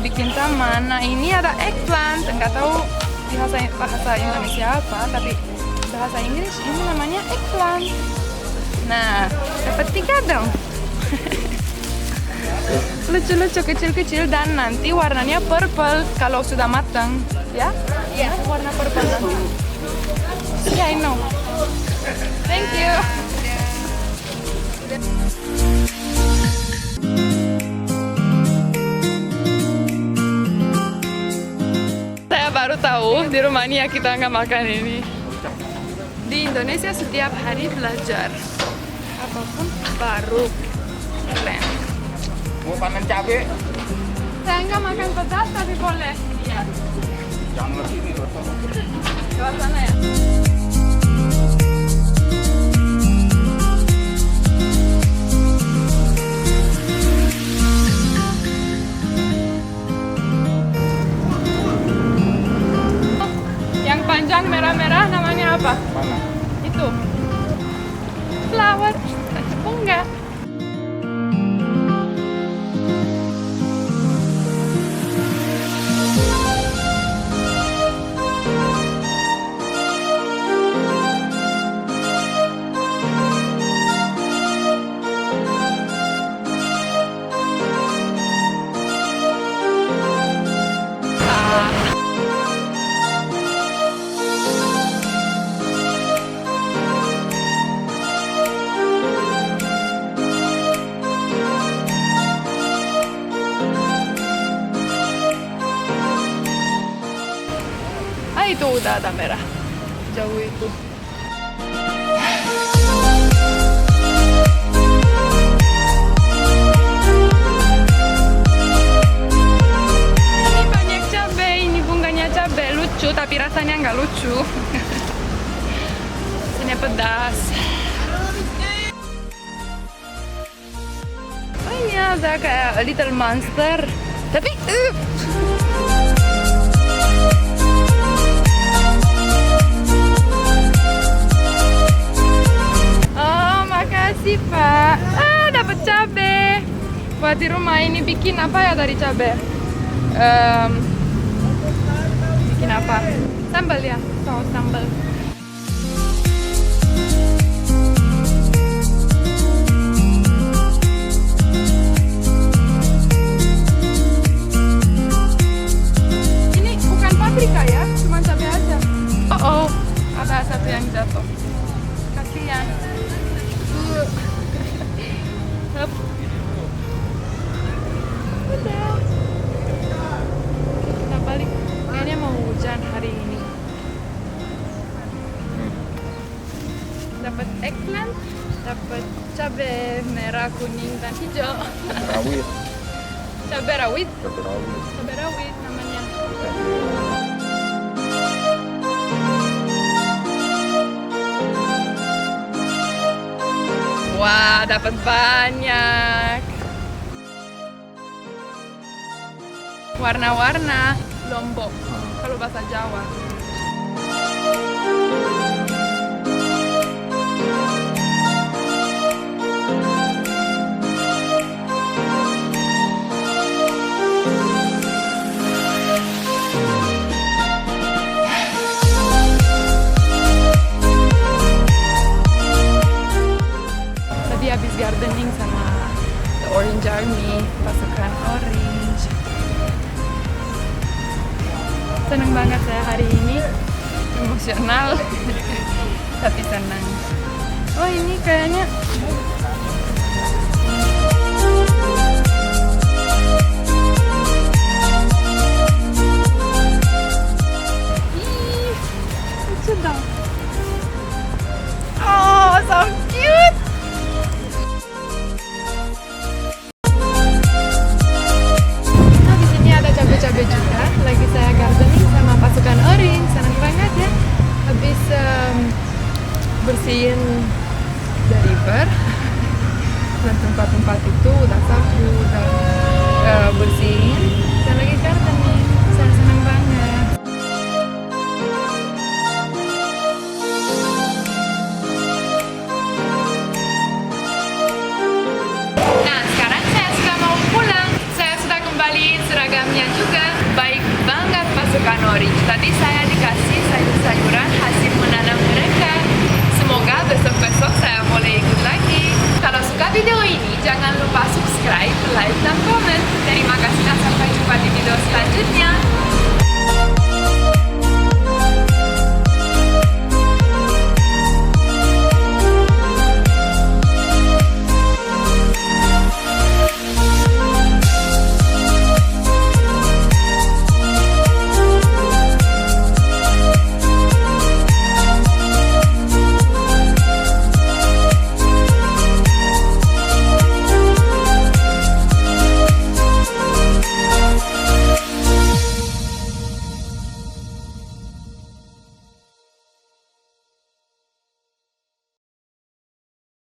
bikin taman. Nah ini ada eggplant, nggak tahu bahasa Indonesia apa, tapi bahasa Inggris ini namanya eggplant. Nah, dapat 3 dong. Lucu-lucu, kecil-kecil, dan nanti warnanya purple kalau sudah matang, ya? Iya, warna purple nanti. Yeah, I know. Thank you. Saya baru tahu di Rumania kita nggak makan ini. Di Indonesia setiap hari belajar apapun baru. Keren. Mau panen cabai? Saya nggak makan pedas tapi boleh. Iya. Jangan lebih ini loh. Lewat sana ya. Yang panjang merah-merah namanya apa? Mana? Itu. Flower. Bunga. Itu udah ada merah jauh itu. Ini banyak cabai, ini bunganya cabai, lucu tapi rasanya nggak lucu. Rasanya pedas. Oh ini ada kayak Little Monster tapi makasih Pak. Dapat cabe. Buat di rumah ini bikin apa ya dari cabe? Bikin apa? Sambal ya, saus sambal. Ini bukan paprika ya, cuma cabe aja. Oh, ada satu yang jatuh. Kasihan. Udah. Kita balik. Kayaknya mau hujan hari ini. Dapat eggplant, dapat cabai merah, kuning, dan hijau. Rawit. Cabai rawit. Cabai rawit. Cabai rawit namanya. Wah, dapat banyak. Warna-warna Lombok kalau bahasa Jawa. Tadi habis gardening sama The Orange Army, pasukan orange. Seneng banget saya hari ini, emosional tapi senang. Oh ini kayaknya lucu dong. Oh so cute. Nah di sini ada cabai-cabai juga. Lagi saya gardening sama pasukan orange, senang banget ya. Habis bersihin